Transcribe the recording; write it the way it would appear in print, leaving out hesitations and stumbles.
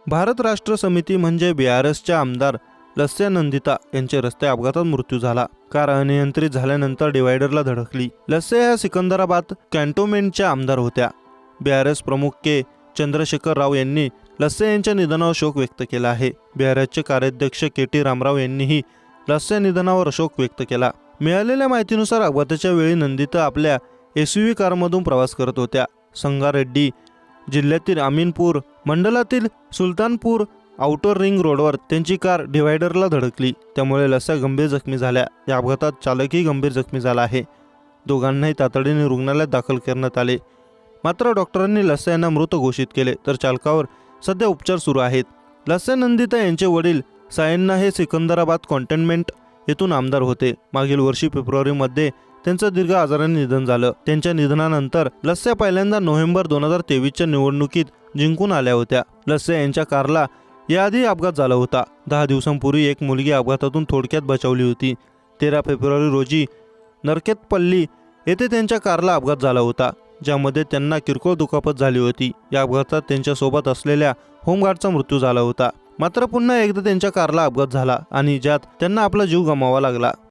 भारत राष्ट्र समिती म्हणजे बीआरएसच्या आमदार लस्या नंदिता यांचे रस्ते अपघातात मृत्यू झाला. कार अनियंत्रित झाल्यानंतर डिवायडरला धडकली. लस्से ह्या सिकंदराबाद कॅन्टोन्मेंटच्या आमदार होत्या. बीआरएस प्रमुख के चंद्रशेखर राव यांनी लस्से यांच्या निधनावर शोक व्यक्त केला आहे. बीआरएसचे कार्याध्यक्ष के.टी. रामराव यांनीही लस्से निधनावर शोक व्यक्त केला. मिळालेल्या माहितीनुसार अपघाताच्या वेळी नंदिता आपल्या एसयूव्ही कारमधून प्रवास करत होत्या. संगारेड्डी जिल्ह्यातील अमीनपूर मंडलातील सुलतानपूर आउटर रिंग रोडवर त्यांची कार डिवायडरला धडकली. त्यामुळे लस्या गंभीर जखमी झाल्या. या अपघातात चालकही गंभीर जखमी झाला आहे. दोघांनाही तातडीने रुग्णालयात दाखल करण्यात आले. मात्र डॉक्टरांनी लस्या यांना मृत घोषित केले, तर चालकावर सध्या उपचार सुरू आहेत. लस्या नंदिता यांचे वडील सायन्ना हे सिकंदराबाद कॅन्टोन्मेंट येथून आमदार होते. मागील वर्षी फेब्रुवारीमध्ये त्यांचं दीर्घ आजाराने निधन झालं. त्यांच्या निधनानंतर लस्या पहिल्यांदा नोव्हेंबर 2023च्या निवडणुकीत जिंकून आल्या होत्या. लस्या यांच्या कारला याआधी अपघात झाला होता. 10 दिवसांपूर्वी एक मुलगी अपघातातून थोडक्यात बचावली होती. 13 फेब्रुवारी रोजी नरकेतपल्ली येथे त्यांच्या कारला अपघात झाला होता, ज्यामध्ये त्यांना किरकोळ दुखापत झाली होती. या अपघातात त्यांच्या सोबत असलेल्या होमगार्डचा मृत्यू झाला होता. मात्र पुन्हा एकदा त्यांच्या कारला अपघात झाला आणि ज्यात त्यांना आपला जीव गमवावा लागला.